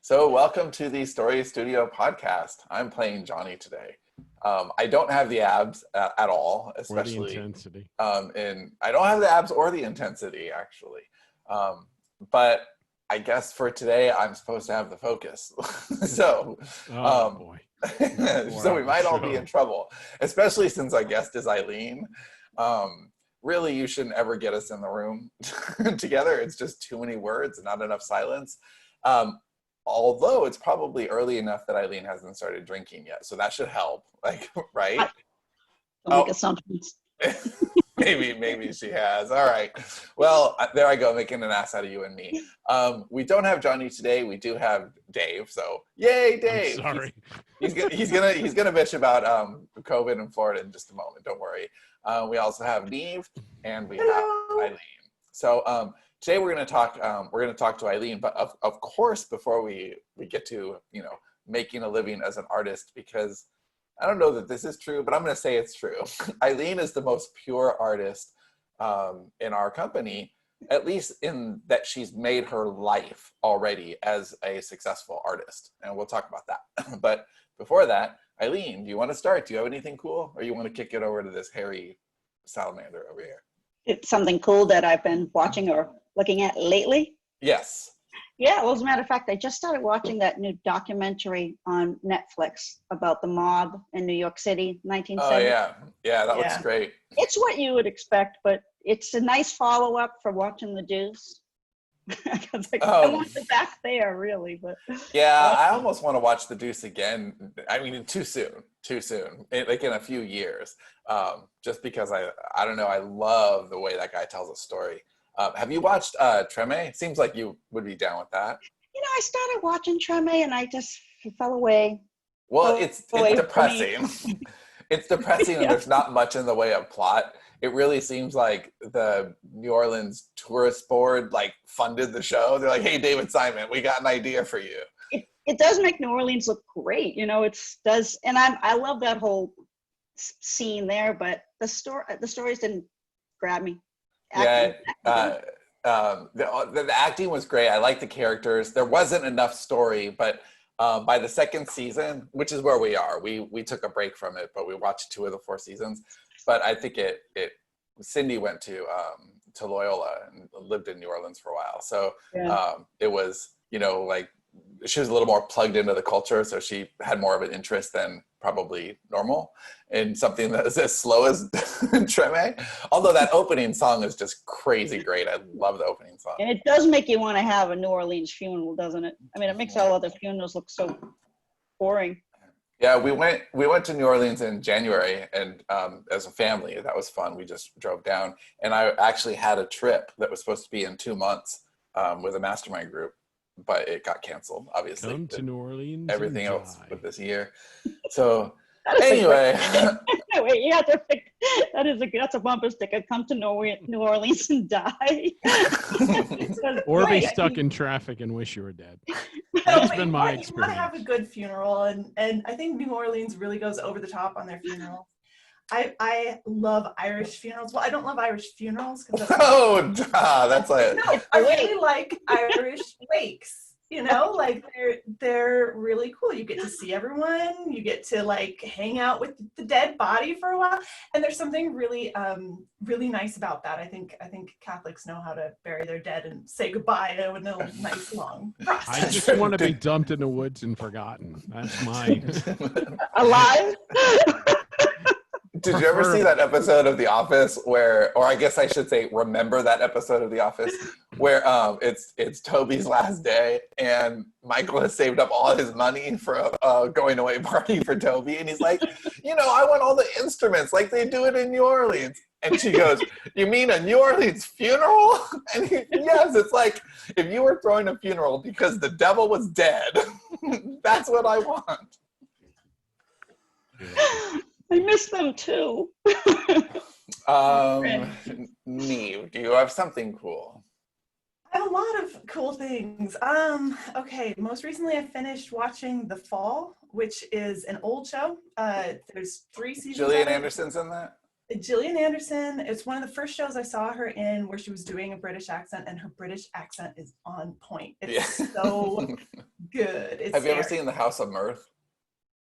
So welcome to the Story Studio podcast. I'm playing Johnny today. I don't have the abs at all, especially or the intensity. And I don't have the abs or the intensity actually. But I guess for today I'm supposed to have the focus. So Boy. so we might all be in trouble, especially since our guest is Eileen. Really, you shouldn't ever get us in the room together. It's just too many words and not enough silence. Although it's probably early enough that Eileen hasn't started drinking yet, so that should help. Like, right? Make assumptions. maybe she has. All right. Well, there I go, making an ass out of you and me. We don't have Johnny today. We do have Dave. So yay, Dave! I'm sorry. He's gonna bitch about COVID in Florida in just a moment. Don't worry. We also have Neve and we have Eileen. So today we're gonna talk to Eileen, but of course before we get to making a living as an artist, because I don't know that this is true, but I'm gonna say it's true. Eileen is the most pure artist in our company, at least in that she's made her life already as a successful artist, and we'll talk about that. But before that, Eileen, do you want to start? Do you have anything cool, or you want to kick it over to this hairy salamander over here? It's something cool that I've been watching or looking at lately. Yes. Yeah, well, as a matter of fact, I just started watching that new documentary on Netflix about the mob in New York City, 1970. Oh, yeah, that looks great. It's what you would expect, but it's a nice follow-up for watching The Deuce. I want it back there, really, but yeah, I almost want to watch The Deuce again. I mean, too soon, like in a few years. Just because I don't know, I love the way that guy tells a story. Have you watched Treme? It seems like you would be down with that. I started watching Treme and I just fell away. Well, it's depressing. It's depressing, and there's not much in the way of plot. It really seems like the New Orleans Tourist Board funded the show. They're like, "Hey, David Simon, we got an idea for you." It does make New Orleans look great, and I love that whole scene there. But the stories didn't grab me. The acting was great. I liked the characters. There wasn't enough story, but by the second season, which is where we are, we took a break from it, but we watched 2 of the 4 seasons. But I think Cindy went to Loyola and lived in New Orleans for a while. So it was, she was a little more plugged into the culture. So she had more of an interest than probably normal in something that is as slow as Treme. Although that opening song is just crazy great. I love the opening song. And it does make you want to have a New Orleans funeral, doesn't it? I mean, it makes all other funerals look so boring. Yeah, we went to New Orleans in January, and as a family, that was fun. We just drove down, and I actually had a trip that was supposed to be in 2 months with a mastermind group, but it got canceled. Obviously, come to New Orleans. Everything else with this year. So anyway, wait, you have to pick. That's a bumper sticker. Come to New Orleans and die, or be stuck in traffic and wish you were dead. That's been my experience. You want to have a good funeral, and I think New Orleans really goes over the top on their funerals. I love Irish funerals. Well, I don't love Irish funerals because that's like no. I really like Irish wakes. They're really cool. You get to see everyone. You get to hang out with the dead body for a while, and there's something really really nice about that. I think Catholics know how to bury their dead and say goodbye in a nice long process. I just want to be dumped in the woods and forgotten. That's my alive. Did you ever see that episode of The Office or I guess I should say, remember that episode of The Office where it's Toby's last day and Michael has saved up all his money for a going away party for Toby, and he's like, I want all the instruments like they do it in New Orleans. And she goes, "You mean a New Orleans funeral?" And yes, it's like if you were throwing a funeral because the devil was dead, that's what I want. I miss them too. Neve, do you have something cool? I have a lot of cool things. Okay, most recently I finished watching The Fall, which is an old show. There's 3 seasons. Gillian Anderson's in that? Gillian Anderson, it's one of the first shows I saw her in where she was doing a British accent, and her British accent is on point. It's so good. It's Have you ever seen The House of Mirth?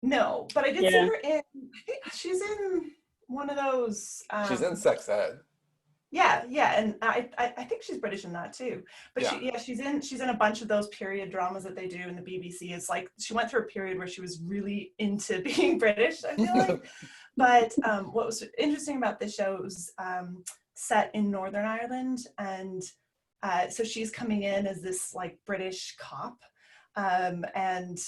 No, but I did see her in, I think she's in one of those. She's in Sex Ed. Yeah, and I think she's British in that too. But she's in a bunch of those period dramas that they do in the BBC. It's like she went through a period where she was really into being British, I feel like. But what was interesting about this show, it was set in Northern Ireland, and so she's coming in as this like British cop, and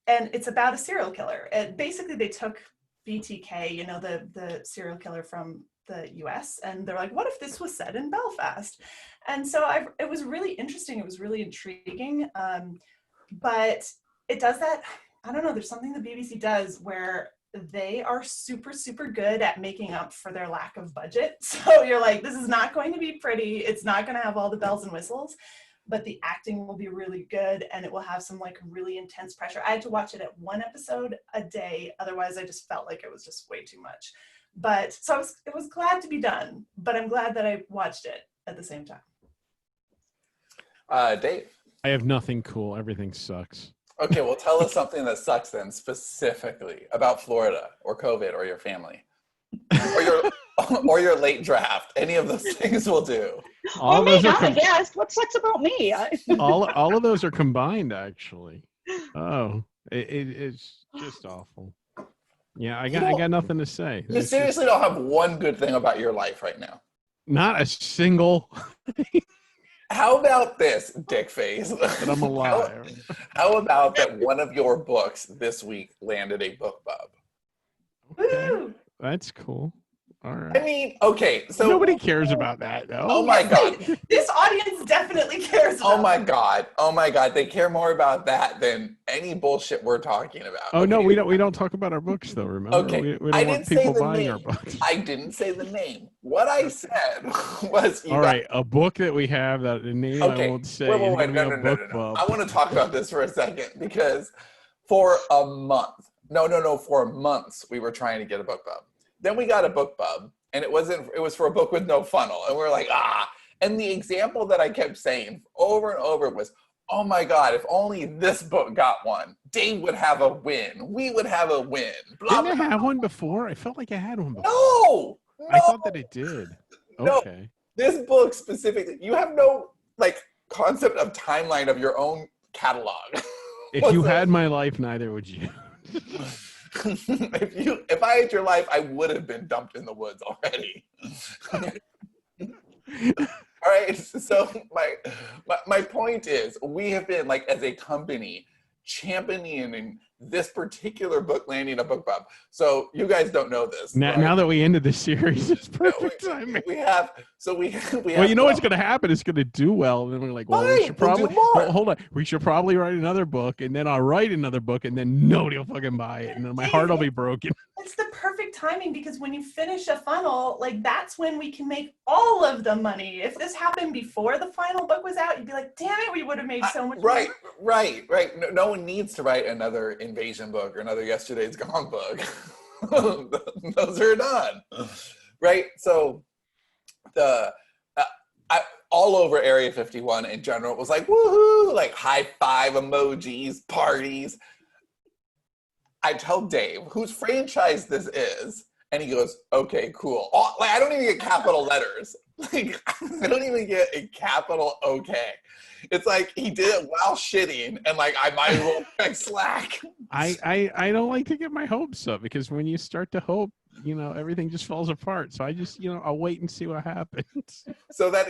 it's about a serial killer. Basically, they took BTK, you know, the serial killer from the US, and they're like, what if this was set in Belfast? And so it was really interesting. It was really intriguing. But it does that, I don't know, there's something the BBC does where they are super, super good at making up for their lack of budget. So you're like, this is not going to be pretty. It's not going to have all the bells and whistles, but the acting will be really good, and it will have some like really intense pressure. I had to watch it at 1 episode a day. Otherwise, I just felt like it was just way too much. But so it was glad to be done, but I'm glad that I watched it at the same time. Dave? I have nothing cool. Everything sucks. Okay, well, tell us something that sucks then, specifically about Florida or COVID or your family or your late draft. Any of those things will do. All those are I guess. What sucks about me? all of those are combined, actually. Oh, it's just awful. Yeah, I got nothing to say. You seriously don't have one good thing about your life right now. Not a single. How about this, dick face? But I'm alive. How about that one of your books this week landed a Bookbub? Okay. That's cool. All right. I mean, okay, so nobody cares about that, though. Oh my God. This audience definitely cares about Oh my God. They care more about that than any bullshit we're talking about. Oh, okay. No, we don't talk about our books, though, remember? Okay. We don't want people buying our books. I didn't say the name. What I said was all right, a book that we have that the name I won't say. Wait, no. I want to talk about this for a second because for months we were trying to get a Bookbub. Then we got a Bookbub, and it was for a book with no funnel. And we're like, And the example that I kept saying over and over was, oh my God, if only this book got one, Dave would have a win. We would have a win. Didn't I have one before? I felt like I had one before. No! I thought that it did. Okay. No, this book specifically, you have no concept of timeline of your own catalog. If you had my life, neither would you. If I had your life, I would have been dumped in the woods already. All right, so my point is, we have been as a company championing this particular book landing a Bookbub. So you guys don't know this. Now that we ended the series, it's perfect timing. We have. Well, you know what's going to happen? It's going to do well, and then we're like, well, we should probably hold on. We should probably write another book, and then I'll write another book, and then nobody will fucking buy it, and then my heart will be broken. It's the perfect timing because when you finish a funnel, that's when we can make all of the money. If this happened before the final book was out, you'd be like, damn it, we would have made so much money. Right. No one needs to write another invasion book or another Yesterday's Gone book. Those are done. Right? So all over Area 51 in general was like, woohoo, high five emojis, parties. I tell Dave, whose franchise this is, and he goes, okay, cool. I don't even get capital letters. I don't even get a capital okay. It's like he did it while shitting, and I might as well check Slack. I don't like to get my hopes up because when you start to hope, everything just falls apart. So I just, I'll wait and see what happens. So that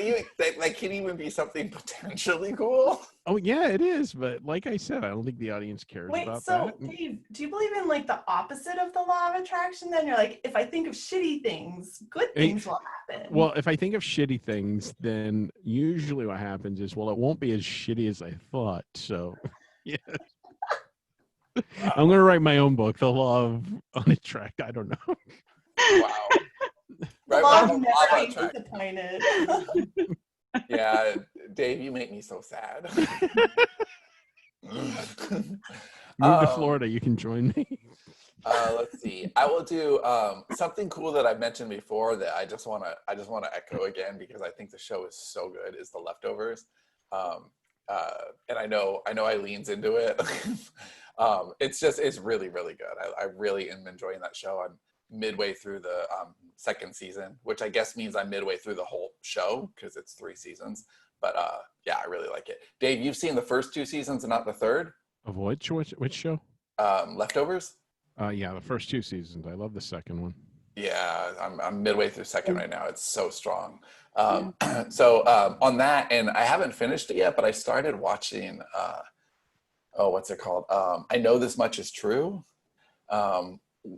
can even be something potentially cool. Oh yeah, it is. But like I said, I don't think the audience cares about that. Wait, so Dave, do you believe in the opposite of the law of attraction? Then you're like, if I think of shitty things, good things will happen. Well, if I think of shitty things, then usually what happens is, well, it won't be as shitty as I thought. So yeah. I'm going to write my own book, The Law of Unattract. I don't know. Wow. Never disappointed. Yeah, Dave, you make me so sad. Move to Florida, you can join me. Let's see. I will do something cool that I mentioned before that I just want to echo again because I think the show is so good. Is The Leftovers, and I know Eileen's into it. It's really really good. I really am enjoying that show. I'm midway through the second season, which I guess means I'm midway through the whole show because it's 3 seasons. But yeah, I really like it. Dave, you've seen the first 2 seasons and not the third? Of which show? Leftovers. Yeah, the first 2 seasons. I love the second one. Yeah, I'm midway through second right now. It's so strong. So on that, and I haven't finished it yet, but I started watching. What's it called? I Know This Much Is True,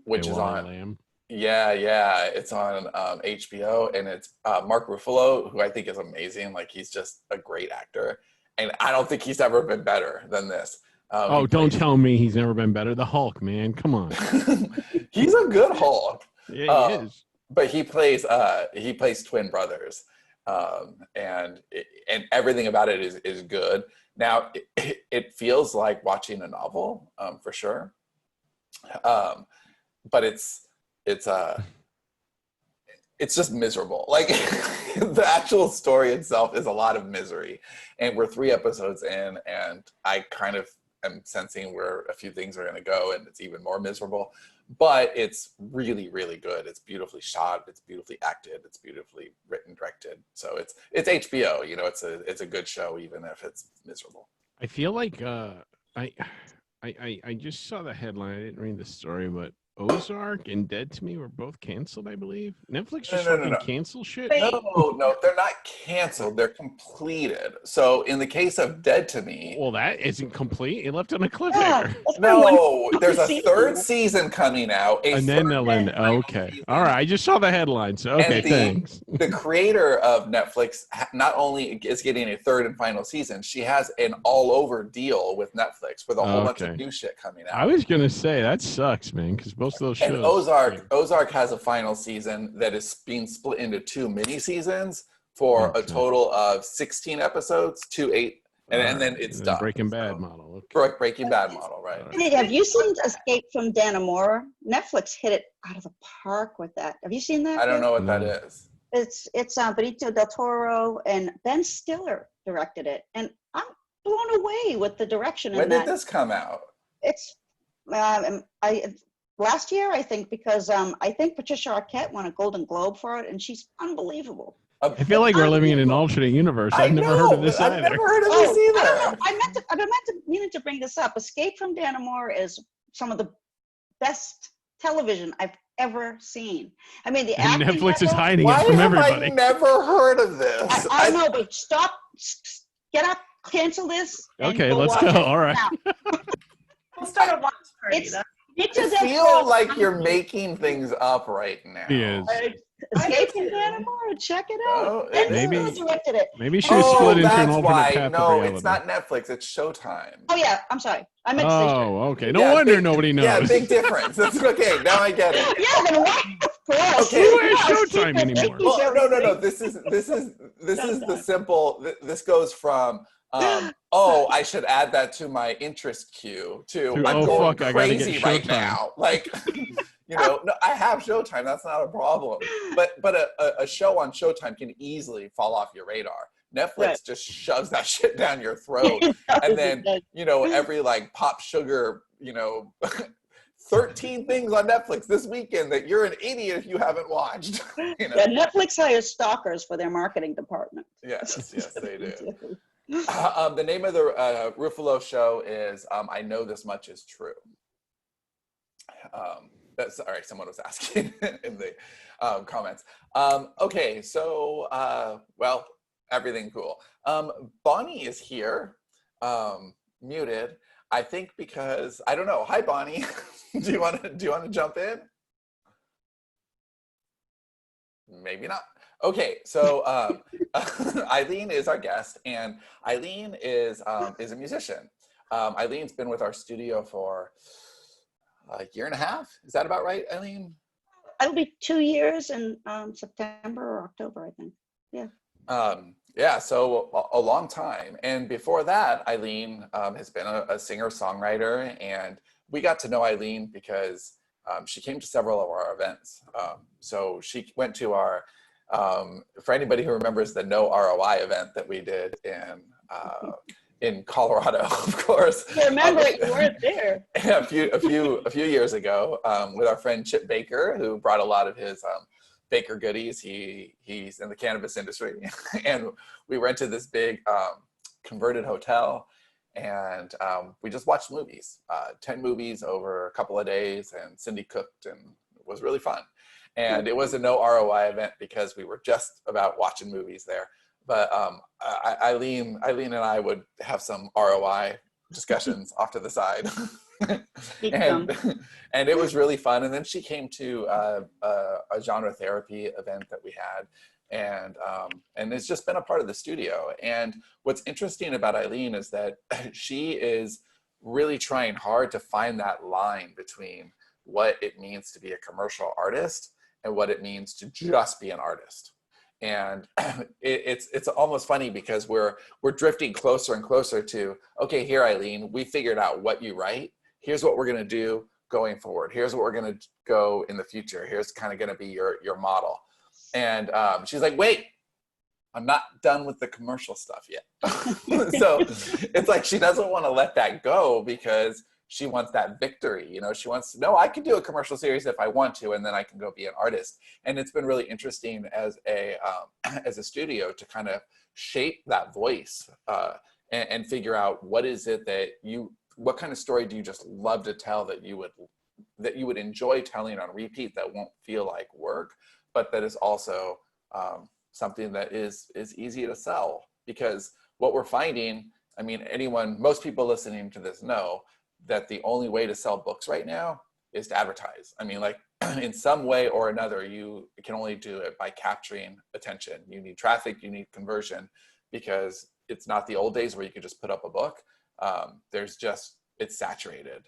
which is on. Lamb. Yeah, it's on HBO, and it's Mark Ruffalo, who I think is amazing. Like he's just a great actor, and I don't think he's ever been better than this. Don't tell me he's never been better. The Hulk, man, come on. He's a good Hulk. Yeah, he is. But he plays twin brothers, and everything about it is good. Now it feels like watching a novel, for sure. But it's just miserable. Like the actual story itself is a lot of misery, and we're 3 episodes in, and I kind of am sensing where a few things are going to go, and it's even more miserable. But it's really, really good. It's beautifully shot. It's beautifully acted. It's beautifully written, directed. So it's HBO. You know, it's a good show, even if it's miserable. I feel like I just saw the headline. I didn't read the story, but Ozark and Dead to Me were both canceled, I believe. Netflix just fucking cancel shit? No, they're not canceled. They're completed. So in the case of Dead to Me... Well, that isn't complete. It left on a cliffhanger. No, there's a 3rd season coming out. And then they'll end. Okay. All right. I just saw the headline. So, okay, thanks. The creator of Netflix not only is getting a 3rd and final season, she has an all-over deal with Netflix with a whole bunch of new shit coming out. I was going to say, that sucks, man, because most of those shows... And Ozark has a final season that is being split into 2 mini seasons for a total of 16 episodes, 2 8, and then it's done. Breaking Bad model. Okay. Breaking Bad model, right? Hey, have you seen Escape from Dannemora? Netflix hit it out of the park with that. Have you seen that? I don't know what that is. It's Benicio del Toro and Ben Stiller directed it, and I'm blown away with the direction. When did this come out? It's last year, I think, because I think Patricia Arquette won a Golden Globe for it, and she's unbelievable. I feel like we're living in an alternate universe. I've never heard of this either. I've never heard of this either. I meant to bring this up. Escape from Dannemora is some of the best television I've ever seen. I mean, the acting. Netflix is hiding it from everybody. Why have I never heard of this? I know, but stop. Get up. Cancel this. Okay, let's go. All right. We'll start a watch party. I feel like you're making things up right now. He is. Escape from Dannemora. Check it out. Maybe directed it. Maybe she was split into an alternate path. No, it's not Netflix. It's Showtime. Oh yeah, I'm sorry. I meant to say Showtime. Okay. No wonder nobody knows. Yeah, big difference. That's okay. Now I get it. Yeah, then why? Okay. Who has Showtime anymore? Well, no. This is the simple. This goes from. I should add that to my interest queue too. I'm going crazy right now. Like, no, I have Showtime. That's not a problem. But a show on Showtime can easily fall off your radar. Netflix just shoves that shit down your throat, and then every like pop sugar, 13 things on Netflix this weekend that you're an idiot if you haven't watched. Yeah, Netflix hires stalkers for their marketing department. Yes, they do. The name of the Ruffalo show is I Know This Much Is True. That's all right. Someone was asking in the comments. Okay, so everything cool. Bonnie is here, muted. I think because I don't know. Hi, Bonnie. Do you want to jump in? Maybe not. Okay, so Eileen is our guest, and Eileen is a musician. Eileen's been with our studio for a year and a half. Is that about right, Eileen? It'll be 2 years in September or October, I think. Yeah. Yeah, so a long time. And before that, Eileen has been a singer-songwriter, and we got to know Eileen because she came to several of our events. So she went to our, for anybody who remembers the No ROI event that we did in Colorado, of course. I remember it, you weren't there. A few years ago, with our friend Chip Baker, who brought a lot of his Baker goodies. He's in the cannabis industry, and we rented this big converted hotel, and we just watched movies, 10 movies over a couple of days, and Cindy cooked, and it was really fun. And it was a no ROI event because we were just about watching movies there. But Eileen and I would have some ROI discussions off to the side. and it was really fun. And then she came to a genre therapy event that we had, and it's just been a part of the studio. And what's interesting about Eileen is that she is really trying hard to find that line between what it means to be a commercial artist and what it means to just be an artist. And it's almost funny because we're drifting closer and closer to, okay, here, Eileen, we figured out what you write. Here's what we're going to do going forward. Here's what we're going to go in the future. Here's kind of going to be your model. And she's like, wait, I'm not done with the commercial stuff yet. So it's like she doesn't want to let that go because she wants that victory. You know, she wants to know, I can do a commercial series if I want to, and then I can go be an artist. And it's been really interesting as a studio to kind of shape that voice and figure out what is it that what kind of story do you just love to tell that you would enjoy telling on repeat, that won't feel like work, but that is also something that is easy to sell. Because what we're finding, I mean, most people listening to this know that the only way to sell books right now is to advertise. I mean, like in some way or another, you can only do it by capturing attention. You need traffic, you need conversion, because it's not the old days where you could just put up a book. It's saturated.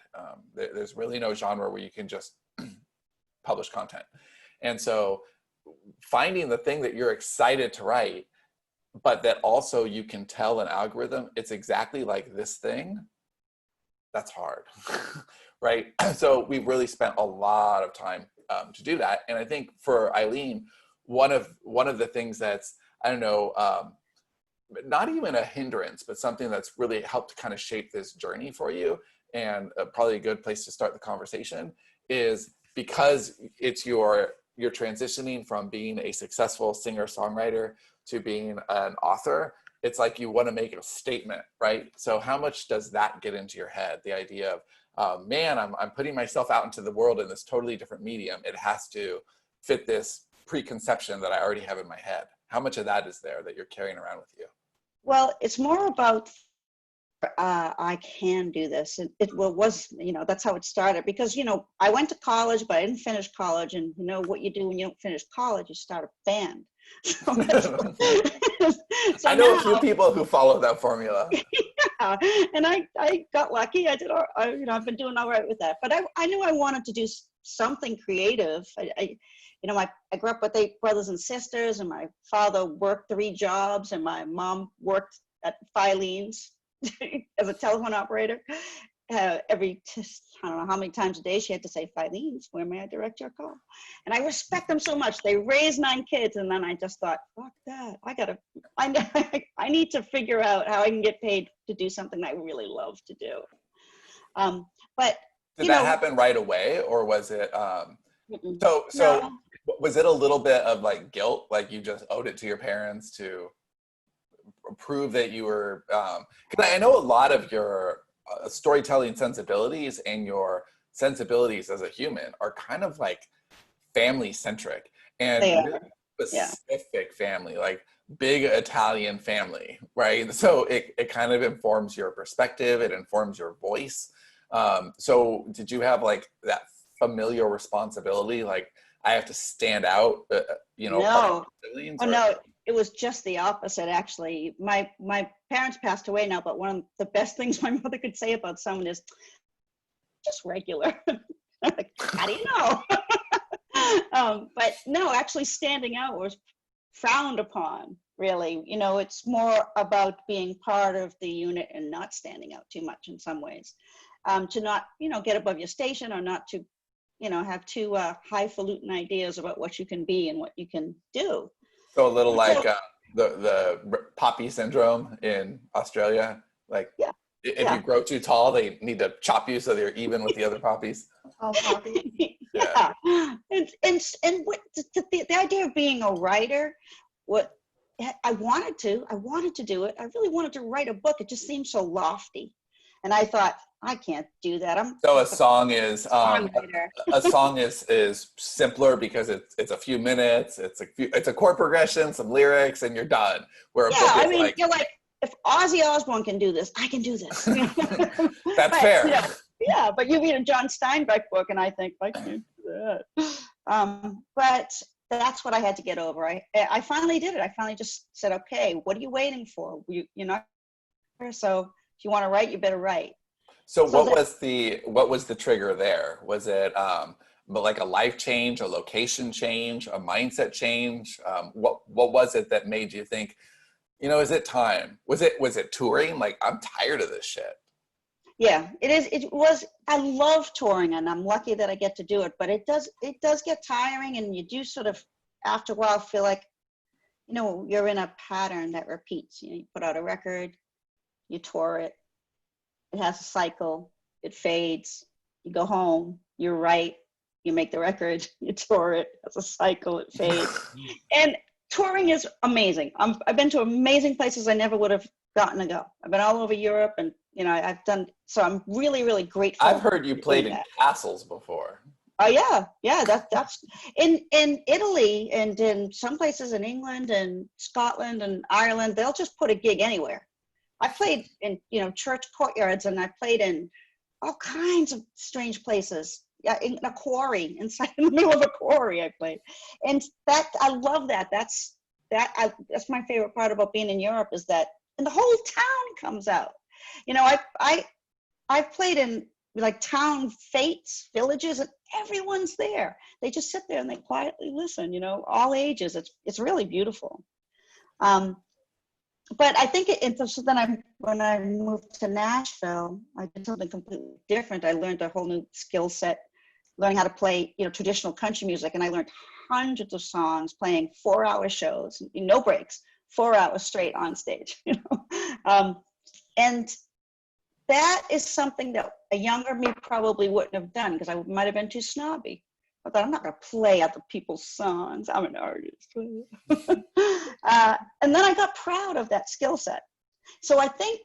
There's really no genre where you can just publish content. And so finding the thing that you're excited to write, but that also you can tell an algorithm, it's exactly like this thing, that's hard, right? So we've really spent a lot of time to do that. And I think for Eileen, one of the things that's, I don't know, not even a hindrance, but something that's really helped kind of shape this journey for you, and probably a good place to start the conversation, is because you're transitioning from being a successful singer-songwriter to being an author. It's like you want to make a statement, right? So how much does that get into your head? The idea of, man, I'm putting myself out into the world in this totally different medium. It has to fit this preconception that I already have in my head. How much of that is there that you're carrying around with you? Well, it's more about I can do this. It was, that's how it started, because, I went to college, but I didn't finish college. And you know what you do when you don't finish college, you start a band. So I know a few people who follow that formula. Yeah, and I got lucky. I've been doing all right with that. But I knew I wanted to do something creative. I grew up with 8 brothers and sisters, and my father worked 3 jobs, and my mom worked at Filene's as a telephone operator. I don't know how many times a day she had to say, Filene's, where may I direct your call? And I respect them so much. They raised 9 kids, and then I just thought, fuck that. I need to figure out how I can get paid to do something I really love to do. But did that happen right away, or was it? So no. Was it a little bit of like guilt, like you just owed it to your parents to prove that you were? Because I know a lot of your storytelling sensibilities and your sensibilities as a human are kind of like family centric and really specific family, like big Italian family, right? So it kind of informs your perspective, it informs your voice. So did you have like that familial responsibility, like I have to stand out, No. No, it was just the opposite, actually. My parents passed away now, but one of the best things my mother could say about someone is, just regular. Like, how do you know? But no, actually standing out was frowned upon. really. You know, it's more about being part of the unit and not standing out too much in some ways. To not, you know, get above your station, or not to, you know, have too highfalutin ideas about what you can be and what you can do. So a little like the poppy syndrome in Australia. Like, yeah, if you grow too tall, they need to chop you so they're even with the other poppies. Yeah. And what the idea of being a writer, what I wanted to do it. I really wanted to write a book. It just seemed so lofty, and I thought, I can't do that. So a song is a song is simpler because it's a few minutes. It's a chord progression, some lyrics, and you're done. Where a book is, I mean, you're like, if Ozzy Osbourne can do this, I can do this. That's fair. You know, yeah, but you read a John Steinbeck book, and I think, I can't do that. But that's what I had to get over. I finally did it. I finally just said, okay, what are you waiting for? You're not. So if you want to write, you better write. So what was the trigger there? Was it like a life change, a location change, a mindset change? What was it that made you think, you know, is it time? Was it touring? Like, I'm tired of this shit. Yeah, it is. It was. I love touring, and I'm lucky that I get to do it. But it does get tiring, and you do sort of, after a while, feel like, you know, you're in a pattern that repeats. You know, you put out a record, you tour it. It has a cycle, it fades, you go home, you write, you make the record, you tour it, it's a cycle, it fades. And touring is amazing. I've been to amazing places I never would have gotten to go. I've been all over Europe, and, you know, I've done, so I'm really, really grateful. I've heard you played in castles before. Oh yeah, that's in Italy, and in some places in England and Scotland and Ireland, they'll just put a gig anywhere. I played in, you know, church courtyards, and I played in all kinds of strange places. Yeah, in a quarry, in the middle of a quarry, I played, and that I love that. That's my favorite part about being in Europe, is that, and the whole town comes out. You know, I've played in like town fetes, villages, and everyone's there. They just sit there and they quietly listen. You know, all ages. It's really beautiful. But I think so then when I moved to Nashville, I did something completely different. I learned a whole new skill set, learning how to play, you know, traditional country music. And I learned hundreds of songs, playing 4-hour shows, no breaks, 4 hours straight on stage, you know. And that is something that a younger me probably wouldn't have done, because I might have been too snobby. I thought, I'm not going to play other people's songs. I'm an artist. And then I got proud of that skill set. So I think,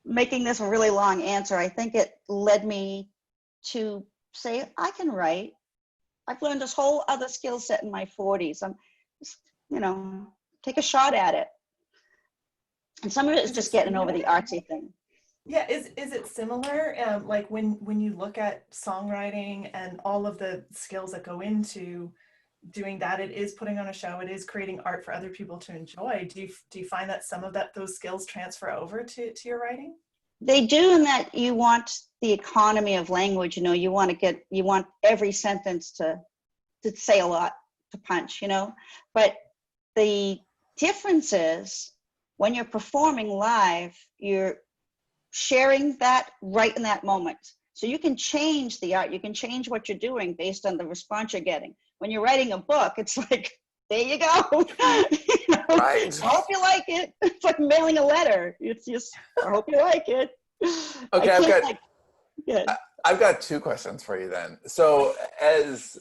making this a really long answer, I think it led me to say, I can write. I've learned this whole other skill set in my 40s. I'm just, you know, take a shot at it. And some of it is just getting over the artsy thing. Yeah, is it similar? Like when you look at songwriting and all of the skills that go into doing that, it is putting on a show, it is creating art for other people to enjoy. Do you find that some of those skills transfer over to your writing? They do, in that you want the economy of language. You know, you want every sentence to say a lot, to punch. You know, but the difference is, when you're performing live, you're sharing that right in that moment. So you can change the art, you can change what you're doing based on the response you're getting. When you're writing a book, it's like, there you go. You know, right. I hope you like it. It's like mailing a letter. It's just, I hope you like it. Okay, I've got 2 questions for you then. So as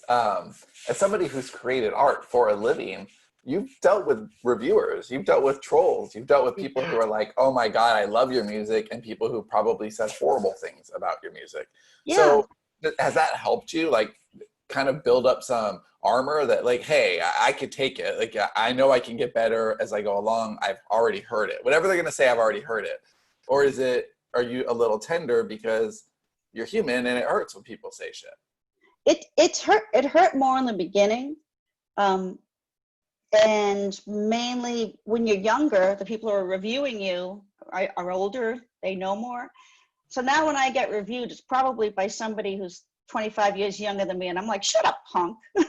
somebody who's created art for a living, you've dealt with reviewers, you've dealt with trolls, you've dealt with people who are like, oh my God, I love your music, and people who probably said horrible things about your music. Yeah. So has that helped you, like, kind of build up some armor that, like, hey, I could take it. Like, I know I can get better as I go along. I've already heard it. Whatever they're going to say, I've already heard it. Or are you a little tender because you're human and it hurts when people say shit? It hurt more in the beginning. And mainly when you're younger, the people who are reviewing you are older, they know more. So now when I get reviewed, it's probably by somebody who's 25 years younger than me, and I'm like, shut up, punk. when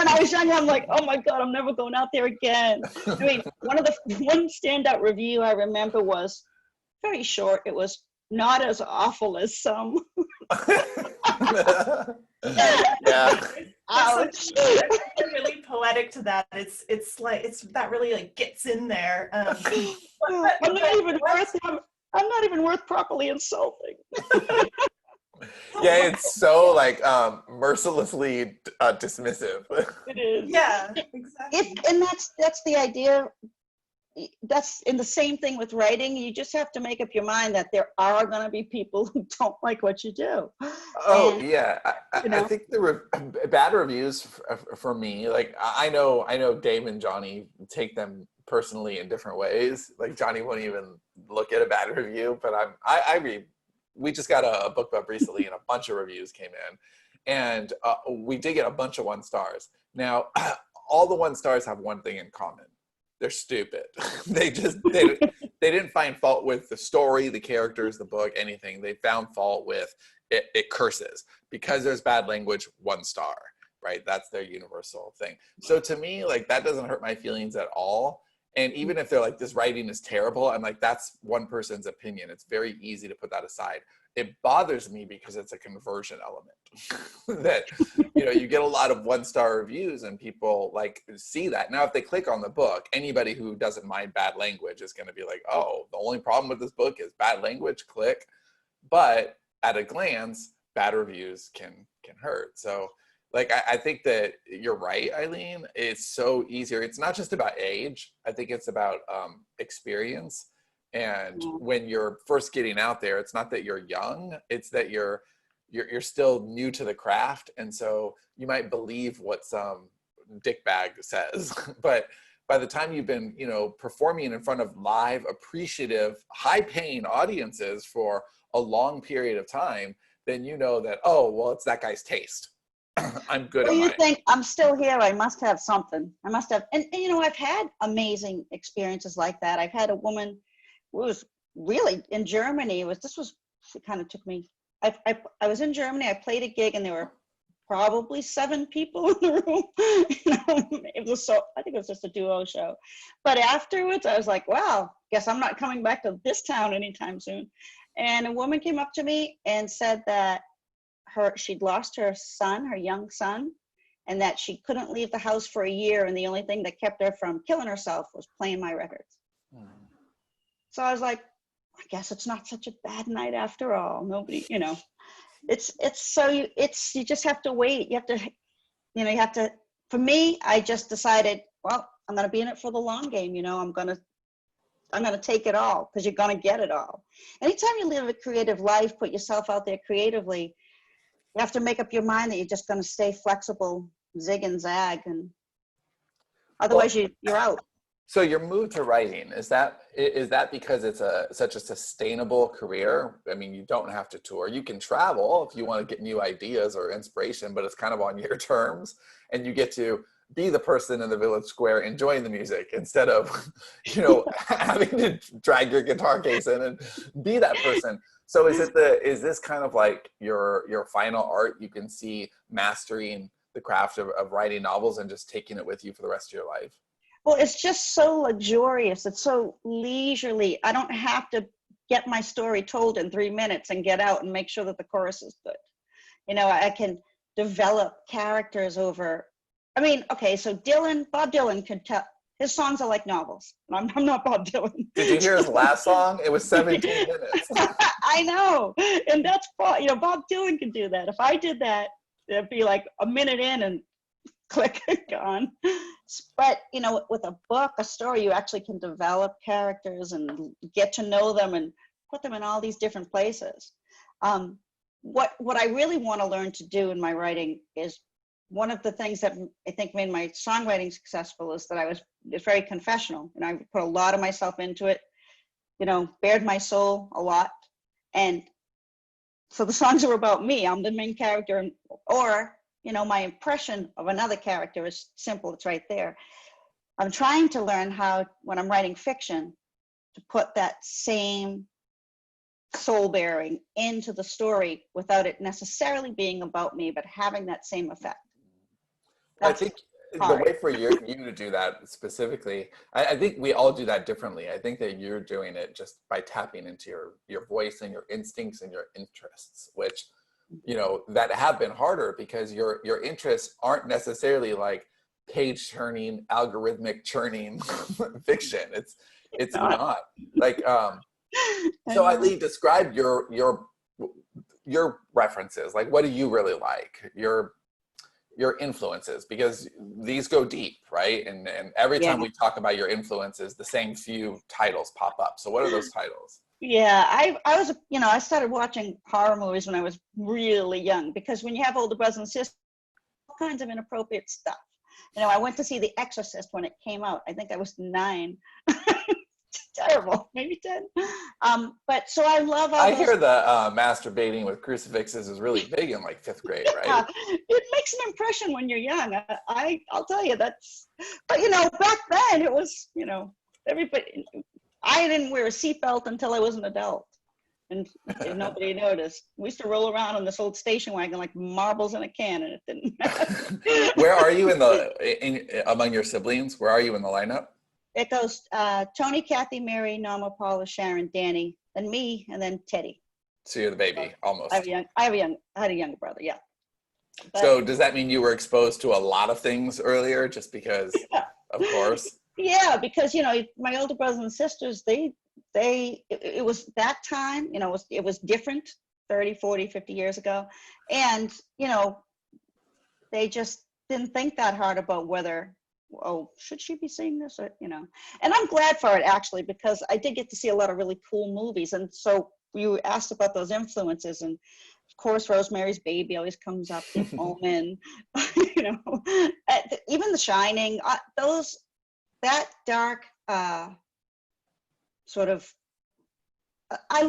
I was younger, I'm like, oh my God, I'm never going out there again. I mean, one standout review I remember was very short. It was not as awful as some. Yeah. Ouch. There's really poetic to that. It's like that really like gets in there. I'm not even worth properly insulting. Yeah, it's so like mercilessly dismissive. It is. Yeah, exactly. And that's the idea. That's in the same thing with writing. You just have to make up your mind that there are going to be people who don't like what you do. Oh, and, yeah. I think the bad reviews for me, like I know Dave and Johnny take them personally in different ways. Like Johnny won't even look at a bad review, but I read. We just got a Bookbub recently, and a bunch of reviews came in, and we did get a bunch of 1 stars. Now, all the 1 stars have one thing in common: they're stupid. they didn't find fault with the story, the characters, the book, anything. They found fault with it curses because there's bad language. 1 star, right? That's their universal thing. So to me, like that doesn't hurt my feelings at all. And even if they're like, this writing is terrible, I'm like, that's one person's opinion. It's very easy to put that aside. It bothers me because it's a conversion element that, you get a lot of 1-star reviews and people like see that. Now, if they click on the book, anybody who doesn't mind bad language is going to be like, oh, the only problem with this book is bad language, click. But at a glance, bad reviews can hurt. So like, I think that you're right, Eileen. It's so easier. It's not just about age. I think it's about experience. And when you're first getting out there, it's not that you're young. It's that you're still new to the craft. And so you might believe what some dickbag says. But by the time you've been, performing in front of live, appreciative, high-paying audiences for a long period of time, then you know that, oh, well, it's that guy's taste. I'm good. Well, you think I'm still here, I must have something. I must have, and I've had amazing experiences like that. I've had a woman who was really in Germany. It kind of took me. I was in Germany. I played a gig, and there were probably 7 people in the room. It was I think it was just a duo show. But afterwards, I was like, wow, guess I'm not coming back to this town anytime soon. And a woman came up to me and said that she'd lost her son, her young son, and that she couldn't leave the house for a year, and the only thing that kept her from killing herself was playing my records. So I was like, I guess it's not such a bad night after all. Nobody, you just have to wait. You have to, for me, I just decided, well, I'm going to be in it for the long game. I'm going to take it all, because you're going to get it all. Anytime you live a creative life, put yourself out there creatively, you have to make up your mind that you're just going to stay flexible, zig and zag, and otherwise you're out. So your move to writing, is that because it's such a sustainable career? I mean, you don't have to tour. You can travel if you want to get new ideas or inspiration, but it's kind of on your terms, and you get to be the person in the village square enjoying the music instead of, having to drag your guitar case in and be that person. So is this kind of like your final art? You can see mastering the craft of writing novels and just taking it with you for the rest of your life? Well, it's just so luxurious. It's so leisurely. I don't have to get my story told in 3 minutes and get out and make sure that the chorus is good. I can develop characters over. I mean, okay, so Bob Dylan could tell. His songs are like novels. I'm not Bob Dylan. Did you hear his last song? It was 17 minutes. I know. And that's, Bob Dylan could do that. If I did that, it'd be like a minute in and click, gone. But, with a book, a story, you actually can develop characters and get to know them and put them in all these different places. What I really want to learn to do in my writing is, one of the things that I think made my songwriting successful is that it's very confessional, and I put a lot of myself into it, bared my soul a lot. And so the songs are about me. I'm the main character, or, my impression of another character is simple. It's right there. I'm trying to learn how, when I'm writing fiction, to put that same soul bearing into the story without it necessarily being about me, but having that same effect. That's I think hard. The way for you to do that specifically, I think we all do that differently. I think that you're doing it just by tapping into your voice and your instincts and your interests, which, you know, that have been harder because your interests aren't necessarily like page turning, algorithmic churning fiction. It's not like so Eileen, describe your references. Like, what do you really like? Your influences, because these go deep, right? And every time we talk about your influences, the same few titles pop up. So what are those titles? Yeah, I was, you know, I started watching horror movies when I was really young, because when you have older brothers and sisters, all kinds of inappropriate stuff. You know, I went to see The Exorcist when it came out. I think I was 9. Terrible, maybe 10. But so I love all those. Hear the masturbating with crucifixes is really big in like 5th grade, right? Yeah, it makes an impression when you're young. I'll tell you that's. But you know, back then it was, you know, everybody. I didn't wear a seatbelt until I was an adult, and nobody noticed. We used to roll around on this old station wagon like marbles in a can, and it didn't matter. Where are you among your siblings? Where are you in the lineup? It goes Tony, Kathy, Mary, Norma, Paula, Sharon, Danny, and me, and then Teddy. So you're the baby, almost. I had a younger brother, yeah. But, so does that mean you were exposed to a lot of things earlier, just because, of course? Yeah, because, you know, my older brothers and sisters, it was that time, you know, it was different 30, 40, 50 years ago. And, you know, they just didn't think that hard about whether, oh, should she be seeing this? Or, you know, and I'm glad for it, actually, because I did get to see a lot of really cool movies. And so you asked about those influences, and of course, Rosemary's Baby always comes up, The Omen, you know, even The Shining, that dark sort of, I'm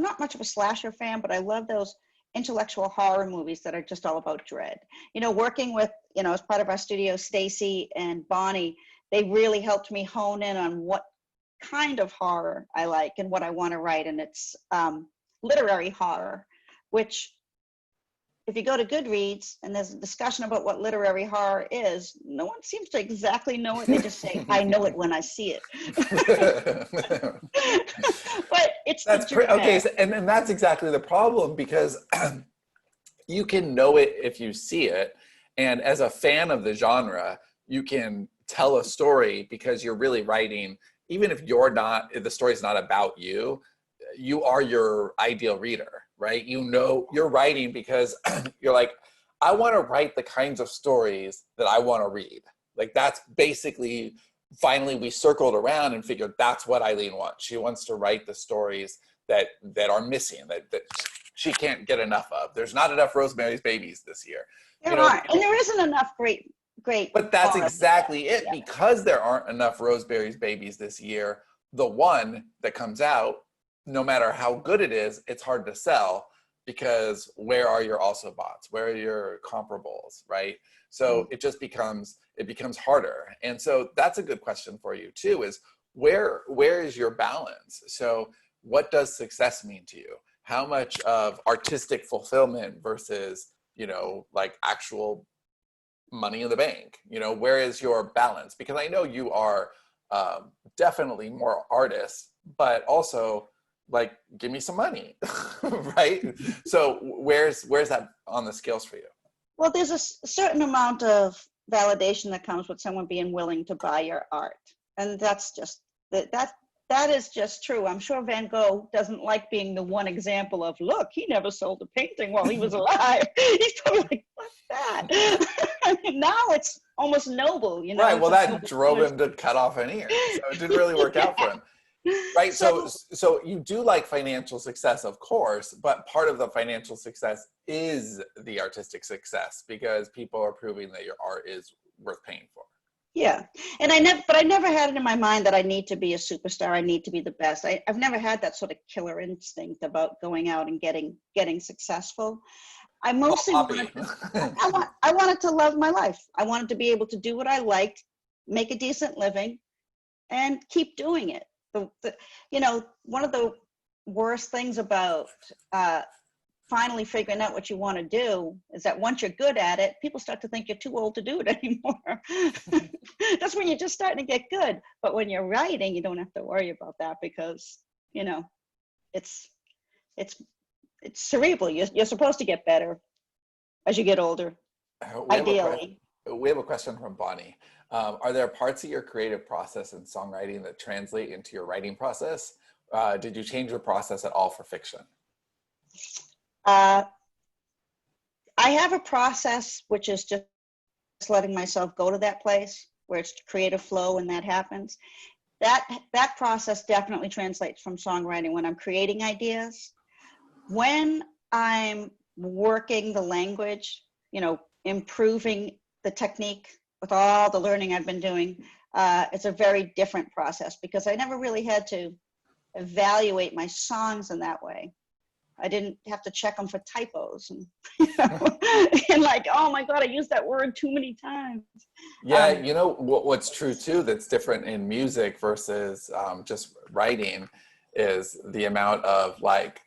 not much of a slasher fan, but I love those intellectual horror movies that are just all about dread. You know, working with, you know, as part of our studio, Stacy and Bonnie, they really helped me hone in on what kind of horror I like and what I want to write. And it's literary horror, which if you go to Goodreads and there's a discussion about what literary horror is, no one seems to exactly know it. They just say, I know it when I see it. But it's okay. So, and that's exactly the problem, because you can know it if you see it. And as a fan of the genre, you can tell a story because you're really writing, even if the story's not about you, you are your ideal reader, right? You know, you're writing because you're like, I want to write the kinds of stories that I want to read. Like, that's basically, finally we circled around and figured that's what Eileen wants. She wants to write the stories that are missing, that she can't get enough of. There's not enough Rosemary's Babies this year. There aren't, and there isn't enough great. But that's exactly it. Yeah. Because there aren't enough Rosemary's Babies this year, the one that comes out, no matter how good it is, it's hard to sell, because where are your also bots? Where are your comparables, right? So it just becomes harder. And so that's a good question for you too, is where is your balance? So what does success mean to you? How much of artistic fulfillment versus, you know, like actual money in the bank? You know, where is your balance? Because I know you are definitely more artist, but also like, give me some money, right? So where's that on the scales for you? Well, there's a certain amount of validation that comes with someone being willing to buy your art. And that's just, that is just true. I'm sure Van Gogh doesn't like being the one example of, look, he never sold a painting while he was alive. He's probably like, what's that? I mean, now it's almost noble, you know? Right, well, that drove him to cut off an ear. So it didn't really work out for him. Right, so you do like financial success, of course, but part of the financial success is the artistic success, because people are proving that your art is worth paying for. Yeah, and I never had it in my mind that I need to be a superstar. I need to be the best. I've never had that sort of killer instinct about going out and getting successful. I mostly I wanted to love my life. I wanted to be able to do what I liked, make a decent living, and keep doing it. You know, one of the worst things about finally figuring out what you want to do is that once you're good at it, people start to think you're too old to do it anymore. That's when you're just starting to get good. But when you're writing, you don't have to worry about that because, you know, it's cerebral. You're supposed to get better as you get older, ideally. We have a question from Bonnie. Are there parts of your creative process in songwriting that translate into your writing process? Did you change your process at all for fiction? I have a process which is just letting myself go to that place where it's creative flow and that happens. That process definitely translates from songwriting when I'm creating ideas. When I'm working the language, you know, improving the technique with all the learning I've been doing, it's a very different process because I never really had to evaluate my songs in that way. I didn't have to check them for typos and, you know, and like, oh my God, I used that word too many times. Yeah, you know, what's true too that's different in music versus just writing is the amount of like,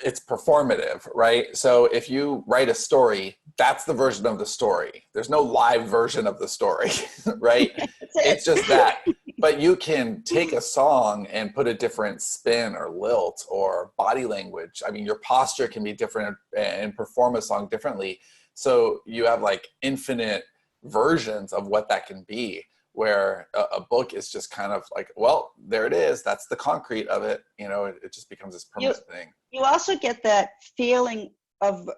it's performative, right? So if you write a story, that's the version of the story. There's no live version of the story, right? It's just that. But you can take a song and put a different spin or lilt or body language. I mean, your posture can be different and perform a song differently. So you have like infinite versions of what that can be, where a book is just kind of like, well, there it is. That's the concrete of it. You know, it just becomes this permanent thing. You also get that feeling of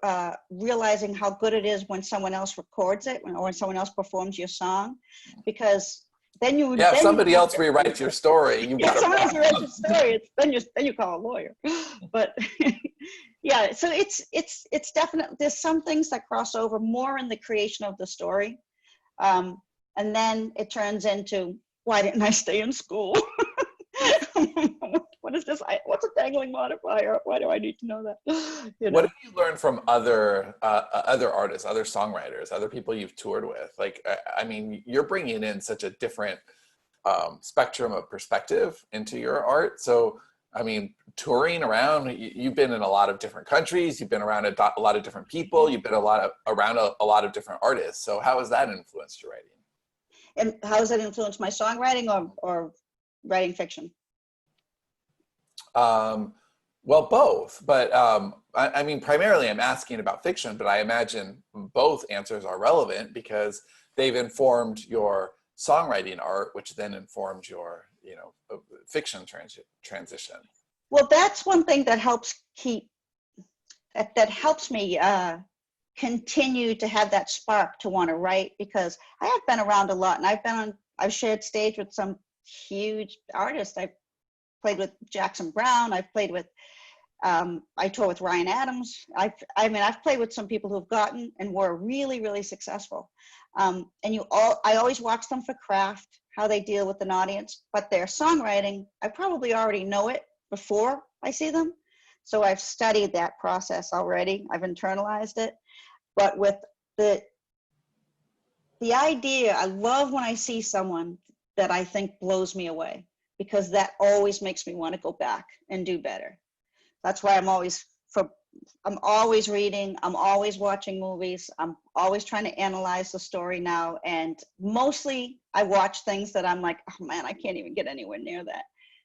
realizing how good it is when someone else records it or when someone else performs your song, because then you if somebody else rewrites your story, you've got someone else rewrites your story. Then you call a lawyer. But yeah, so it's definitely, there's some things that cross over more in the creation of the story, and then it turns into, why didn't I stay in school? What is this? What's a dangling modifier? Why do I need to know that? You know? What have you learned from other artists, other songwriters, other people you've toured with? Like, I mean, you're bringing in such a different spectrum of perspective into your art. So, I mean, touring around, you've been in a lot of different countries. You've been around a lot of different people. You've been around a lot of different artists. So, how has that influenced your writing? And how has that influenced my songwriting or writing fiction? Well, both, but I mean, primarily I'm asking about fiction, but I imagine both answers are relevant because they've informed your songwriting art, which then informs your, you know, fiction transition. Well, that's one thing that helps that helps me continue to have that spark to want to write, because I have been around a lot and I've shared stage with some huge artists. I've played with Jackson Browne. I've played with, I tour with Ryan Adams. I've played with some people who've gotten and were really, really successful. And I always watch them for craft, how they deal with an audience, but their songwriting, I probably already know it before I see them. So I've studied that process already. I've internalized it. But with the idea, I love when I see someone that I think blows me away, because that always makes me want to go back and do better. That's why I'm always reading, I'm always watching movies, I'm always trying to analyze the story now, and mostly I watch things that I'm like, oh man, I can't even get anywhere near that.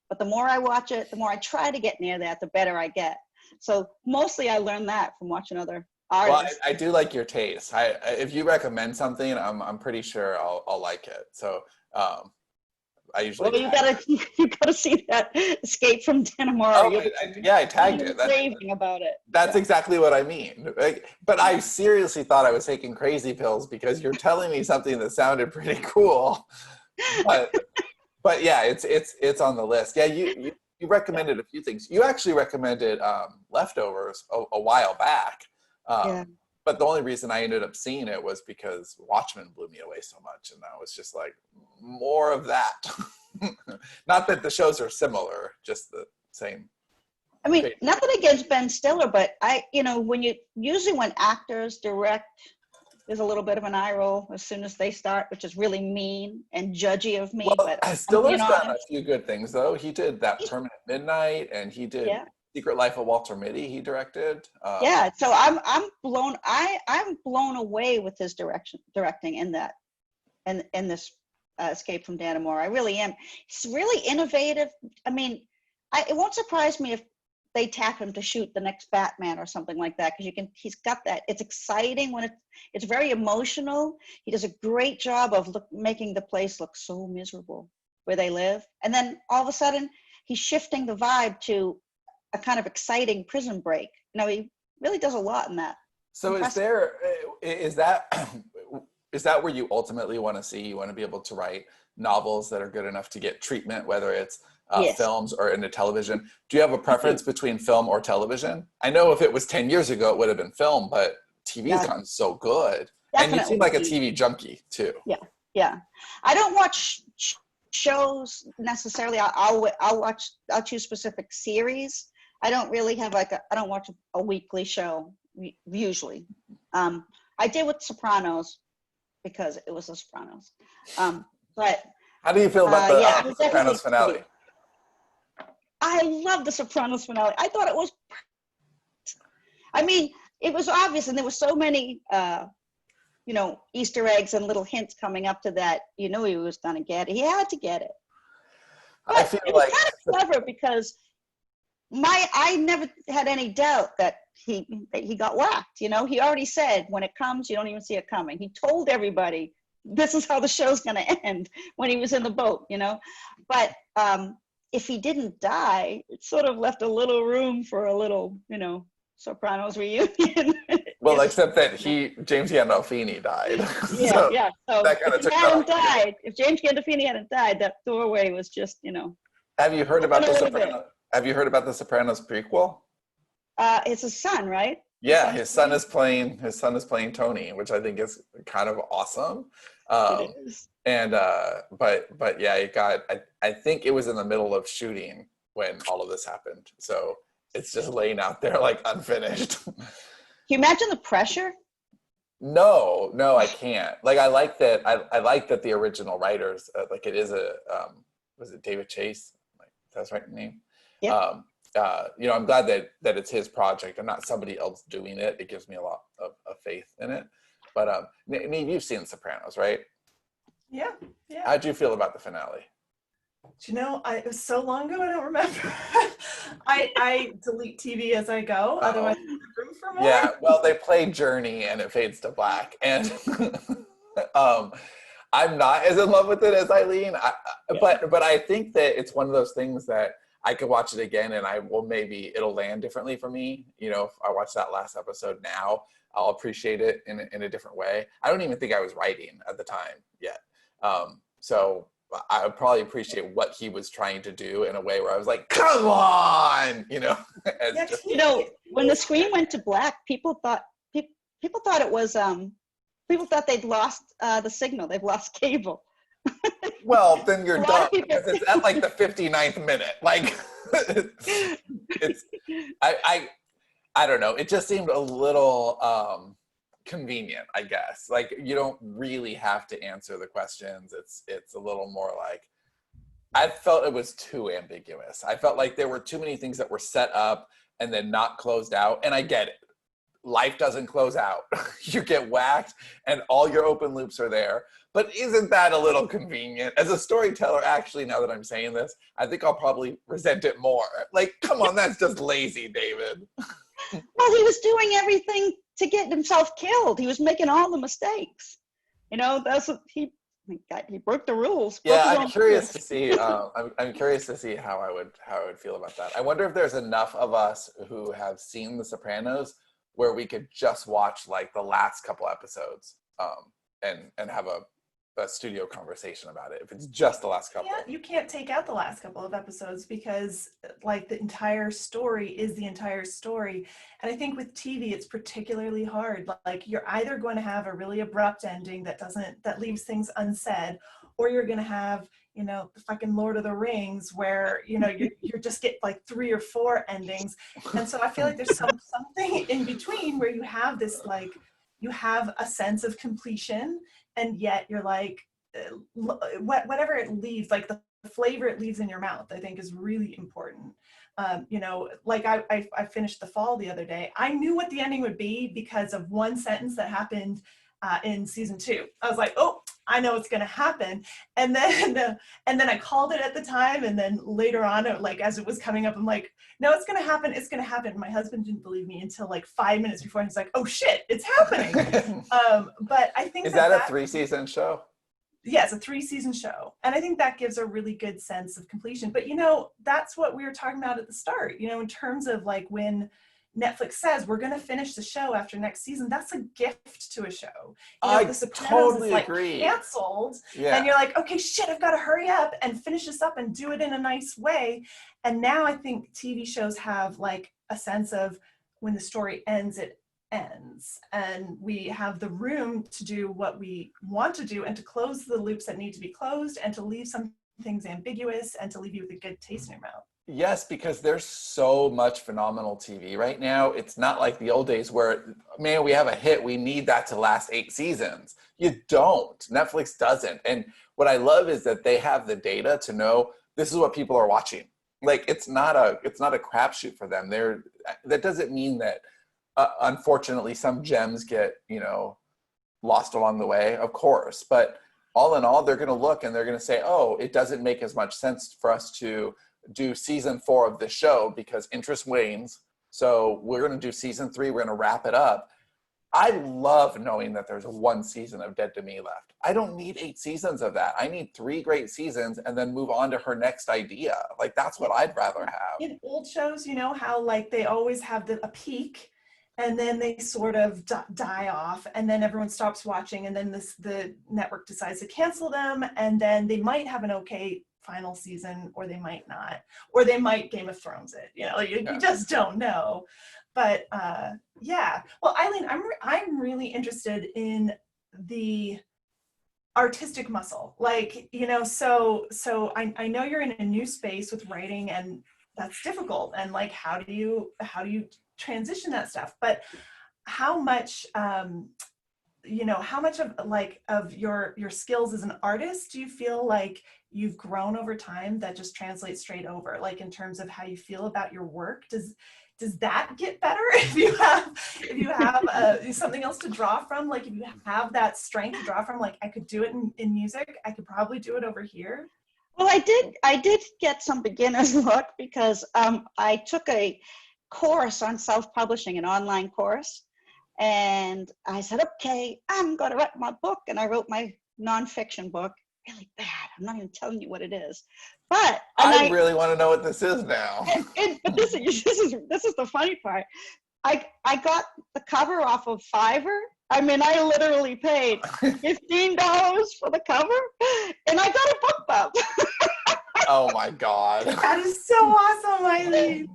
But the more I watch it, the more I try to get near that, the better I get. So mostly I learned that from watching other artists. Well, I do like your taste. If you recommend something, I'm pretty sure I'll like it. So I usually. Well, you gotta see that Escape from Dannemora. Oh, I tagged it. Raving about it. That's exactly what I mean. But I seriously thought I was taking crazy pills because you're telling me something that sounded pretty cool. But yeah, it's on the list. Yeah, you recommended a few things. You actually recommended Leftovers a while back. But the only reason I ended up seeing it was because Watchmen blew me away so much, and I was just like, more of that. Not that the shows are similar, just the same. I mean, nothing against Ben Stiller, but when actors direct there's a little bit of an eye roll as soon as they start, which is really mean and judgy of me. Well, but Stiller's done a few good things though. He did that Permanent Midnight, and he did Secret Life of Walter Mitty. He directed. So I'm blown away with his directing in that, and in this Escape from Dannemora. I really am. He's really innovative. I mean, it won't surprise me if they tap him to shoot the next Batman or something like that, because he's got that. It's exciting when it's very emotional. He does a great job of making the place look so miserable where they live, and then all of a sudden he's shifting the vibe to a kind of exciting prison break. You know, he really does a lot in that. So impressive. is that where you ultimately want to see? You want to be able to write novels that are good enough to get treatment, whether it's films or into television. Do you have a preference between film or television? I know if it was 10 years ago, it would have been film, but TV's gotten so good. Definitely. And you seem like a TV junkie too. Yeah. I don't watch shows necessarily. I'll choose specific series. I don't really have I don't watch a weekly show usually. I did with Sopranos because it was the Sopranos. But how do you feel about the Sopranos finale? I love the Sopranos finale. I thought it was, I mean, it was obvious, and there were so many, Easter eggs and little hints coming up to that. You know, he was going to get it. He had to get it. But I feel it was kind of clever because I never had any doubt that he got whacked. You know, he already said when it comes, you don't even see it coming. He told everybody this is how the show's going to end when he was in the boat. You know, but if he didn't die, it sort of left a little room for a little, Sopranos reunion. Well, except that James Gandolfini died. So that kind of took died. If James Gandolfini hadn't died, that doorway was just, Have you heard about the Sopranos? Have you heard about the Sopranos prequel? It's his son, right? Yeah, his son is playing Tony, which I think is kind of awesome. It is. And but yeah, it got. I think it was in the middle of shooting when all of this happened, so it's just laying out there like unfinished. Can you imagine the pressure? No, I can't. Like I like that. I like that the original writers, like it is was it David Chase? Like that's right name. Yeah. I'm glad that it's his project and not somebody else doing it. It gives me a lot of faith in it. But Neve, you've seen Sopranos, right? Yeah. How'd you feel about the finale? Do you know, it was so long ago, I don't remember. I delete TV as I go, otherwise I have room for more. Yeah, well, they play Journey and it fades to black. And I'm not as in love with it as Eileen. But I think that it's one of those things that I could watch it again and it'll land differently for me. You know, if I watch that last episode now, I'll appreciate it in a different way. I don't even think I was writing at the time yet. So I would probably appreciate what he was trying to do in a way where I was like, come on, when the screen went to black, people thought it was, people thought they'd lost the signal. They've lost cable. Well, then you're dumb because it's at like the 59th minute. Like it's, I don't know. It just seemed a little, convenient, I guess. Like you don't really have to answer the questions. It's a little more like, I felt it was too ambiguous. I felt like there were too many things that were set up and then not closed out. And I get it. Life doesn't close out. You get whacked and all your open loops are there. But isn't that a little convenient? As a storyteller, actually, now that I'm saying this, I think I'll probably resent it more. Like, come on, that's just lazy, David. Well, he was doing everything to get himself killed. He was making all the mistakes. That's what he broke the rules. Yeah, I'm curious to see. I'm curious to see how I would feel about that. I wonder if there's enough of us who have seen The Sopranos where we could just watch like the last couple episodes and have a studio conversation about it. If it's just the last couple. Yeah, you can't take out the last couple of episodes because like the entire story is the entire story. And I think with TV, it's particularly hard. Like you're either going to have a really abrupt ending that leaves things unsaid, or you're going to have, the fucking Lord of the Rings where, you just get like 3 or 4 endings. And so I feel like there's something in between where you have this like you have a sense of completion, and yet you're like, whatever it leaves, like the flavor it leaves in your mouth, I think is really important. You know, like I finished The Fall the other day. I knew what the ending would be because of one sentence that happened in season 2. I was like, oh, I know what's going to happen. And then I called it at the time. And then later on, like as it was coming up, I'm like, no, it's going to happen. It's going to happen. My husband didn't believe me until like 5 minutes before. He's like, oh shit, it's happening. But I think is that a 3-season show? Yeah, it's a 3-season show. And I think that gives a really good sense of completion. But, you know, that's what we were talking about at the start, you know, in terms of like when Netflix says we're going to finish the show after next season, that's a gift to a show. You know, I the Sopranos totally is like agree. canceled, yeah. And you're like, okay, shit, I've got to hurry up and finish this up and do it in a nice way. And now I think TV shows have like a sense of when the story ends, it ends, and we have the room to do what we want to do and to close the loops that need to be closed and to leave some things ambiguous and to leave you with a good taste in your mouth. Yes, because there's so much phenomenal TV right now. It's not like the old days where, man, we have a hit, we need that to last 8 seasons. You don't. Netflix doesn't. And what I love is that they have the data to know this is what people are watching. Like it's not a crapshoot for them. That doesn't mean that unfortunately some gems get, you know, lost along the way, of course. But all in all, they're going to look and they're going to say, oh, it doesn't make as much sense for us to do season 4 of this show because interest wanes. So we're going to do season 3. We're going to wrap it up. I love knowing that there's 1 season of Dead to Me left. I don't need 8 seasons of that. I need 3 great seasons and then move on to her next idea. Like that's what I'd rather have. In old shows, you know how like they always have a peak and then they sort of die off and then everyone stops watching and then the network decides to cancel them and then they might have an okay final season or they might not, or they might Game of Thrones it, you know, you just don't know. But yeah, well, Eileen, I'm really interested in the artistic muscle, like, you know, so I know you're in a new space with writing and that's difficult, and like how do you transition that stuff, but how much you know, how much of your skills as an artist do you feel like you've grown over time that just translates straight over, like in terms of how you feel about your work? Does that get better if you have something else to draw from? Like if you have that strength to draw from, like I could do it in music, I could probably do it over here. Well, I did get some beginner's luck because I took a course on self-publishing, an online course. And I said, okay, I'm going to write my book. And I wrote my nonfiction book. Really bad. I'm not even telling you what it is. But I really want to know what this is now. But this is the funny part. I got the cover off of Fiverr. I mean, I literally paid $15 for the cover, and I got a Bookbub. Oh my God. That is so awesome, Eileen.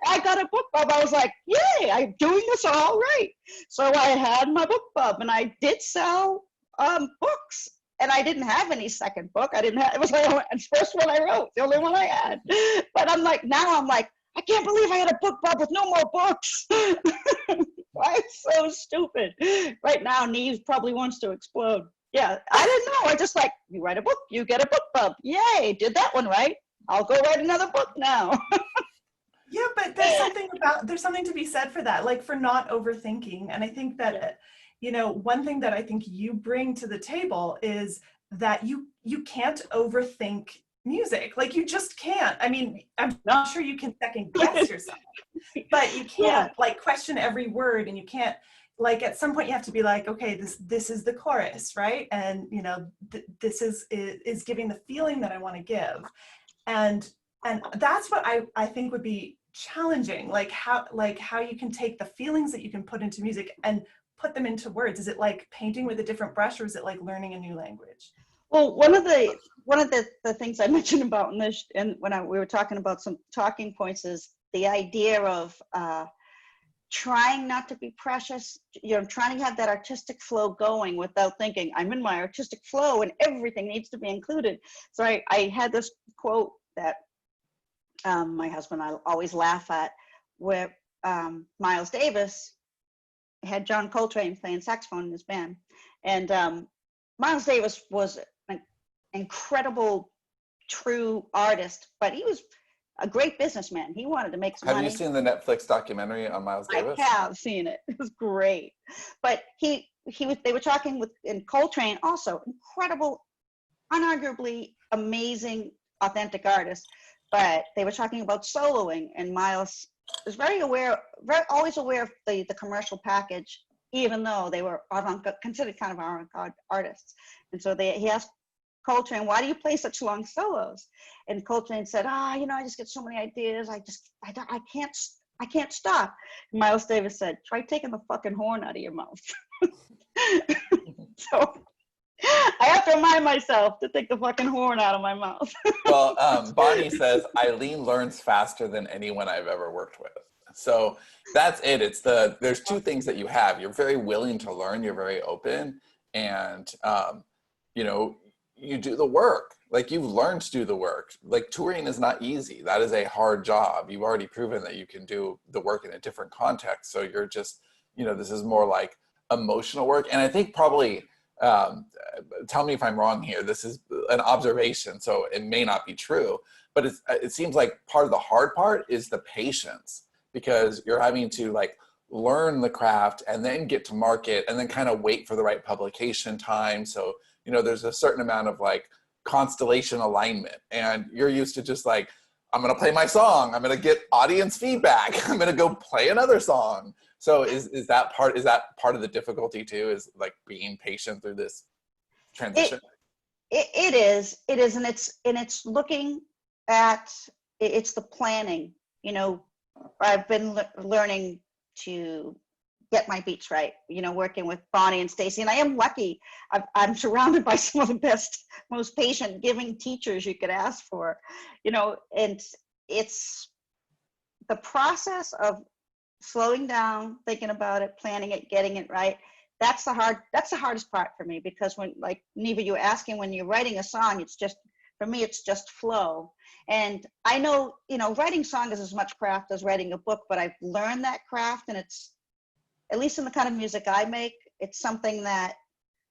I got a Bookbub. I was like, yay, I'm doing this all right. So I had my Bookbub and I did sell books. And I didn't have any second book. It was the first one I wrote, the only one I had. But now I'm like, I can't believe I had a Bookbub with no more books. Why so stupid? Right now, Neve probably wants to explode. Yeah, I didn't know. I just like, you write a book, you get a Bookbub. Yay, did that one right. I'll go write another book now. Yeah, but there's something to be said for that, like for not overthinking. And I think that, you know, one thing that I think you bring to the table is that you can't overthink music. Like you just can't. I mean, I'm not sure you can second guess yourself, but you can't like question every word, and you can't, like at some point you have to be like, okay, this is the chorus, right? And you know, this is giving the feeling that I want to give. And that's what I think would be challenging, like how you can take the feelings that you can put into music and put them into words. Is it like painting with a different brush, or is it like learning a new language? Well, one of the things I mentioned about in this, and when we were talking about some talking points, is the idea of trying not to be precious, you know, trying to have that artistic flow going without thinking, I'm in my artistic flow and everything needs to be included. So I had this quote that my husband and I always laugh at, where Miles Davis, had John Coltrane playing saxophone in his band. And Miles Davis was an incredible, true artist, but he was a great businessman. He wanted to make some money. Have you seen the Netflix documentary on Miles Davis? I have seen it. It was great. But they were talking and Coltrane also, incredible, unarguably amazing, authentic artist. But they were talking about soloing, and Miles was always aware of the commercial package, even though they were considered kind of avant-garde artists. And so he asked Coltrane, why do you play such long solos? And Coltrane said, I just get so many ideas. I can't stop. And Miles Davis said, try taking the fucking horn out of your mouth. So I have to remind myself to take the fucking horn out of my mouth. Well, Bonnie says, Eileen learns faster than anyone I've ever worked with. So that's it. There's two things that you have. You're very willing to learn. You're very open. And, you do the work. Like, you've learned to do the work. Like, touring is not easy. That is a hard job. You've already proven that you can do the work in a different context. So you're just, this is more like emotional work. And I think probably, tell me if I'm wrong here, this is an observation, so it may not be true, but it seems like part of the hard part is the patience, because you're having to like learn the craft and then get to market and then kind of wait for the right publication time. So, there's a certain amount of like constellation alignment, and you're used to just like, I'm going to play my song, I'm going to get audience feedback, I'm going to go play another song. So is that part of the difficulty too, is like being patient through this transition? It is, and it's looking at, it's the planning. I've been learning to get my beats right, working with Bonnie and Stacy, and I am lucky. I'm surrounded by some of the best, most patient, giving teachers you could ask for, and it's the process of slowing down, thinking about it, planning it, getting it right. That's the hardest part for me, because when, like Neva, you were asking, when you're writing a song, for me, it's just flow. And I know, writing songs is as much craft as writing a book, but I've learned that craft, and it's, at least in the kind of music I make, it's something that,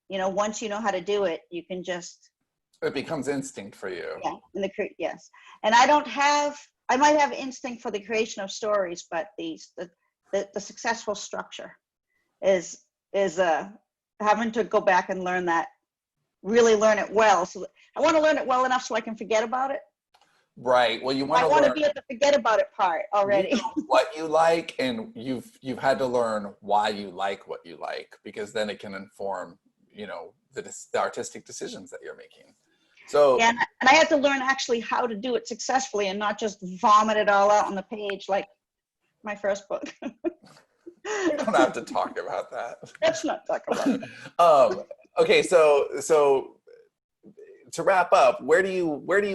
once you know how to do it, you can just. It becomes instinct for you. Yeah, yes. And I might have instinct for the creation of stories, but the successful structure is having to go back and learn that, really learn it well. So I want to learn it well enough so I can forget about it. Right. Well, I want to be at the forget about it part already. You know what you like, and you've had to learn why you like what you like, because then it can inform, the artistic decisions that you're making. So and I had to learn actually how to do it successfully and not just vomit it all out on the page like my first book. We don't have to talk about that. Let's not talk about it. Okay, so to wrap up, where do you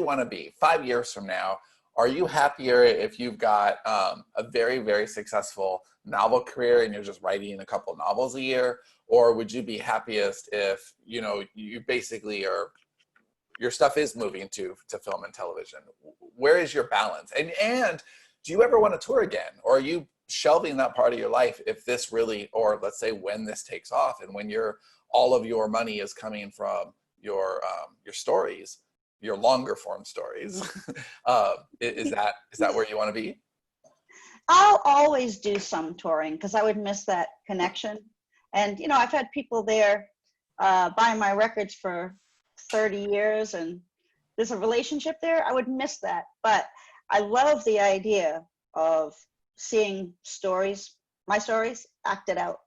want to be 5 years from now? Are you happier if you've got a very, very successful novel career and you're just writing a couple novels a year? Or would you be happiest if, you basically your stuff is moving to film and television? Where is your balance? And do you ever want to tour again? Or are you shelving that part of your life if this really, or let's say when this takes off and when all of your money is coming from your stories, your longer form stories, is that where you want to be? I'll always do some touring because I would miss that connection. And, I've had people there buying my records for 30 years and there's a relationship there. I would miss that. But I love the idea of seeing my stories acted out.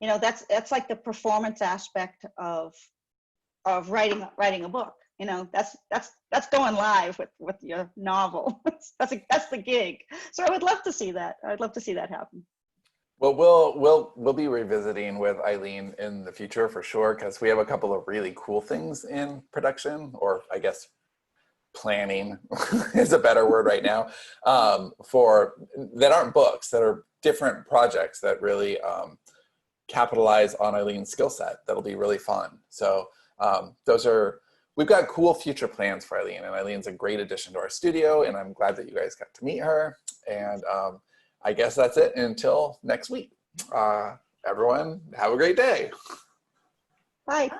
That's like the performance aspect of writing a book. That's going live with your novel. That's the gig. So I would love to see that. I'd love to see that happen. Well, we'll be revisiting with Eileen in the future for sure, because we have a couple of really cool things in production, or I guess planning is a better word right now, that aren't books, that are different projects that really capitalize on Eileen's skill set. That'll be really fun. So we've got cool future plans for Eileen, and Eileen's a great addition to our studio, and I'm glad that you guys got to meet her. And I guess that's it until next week. everyone, have a great day. Bye. Bye.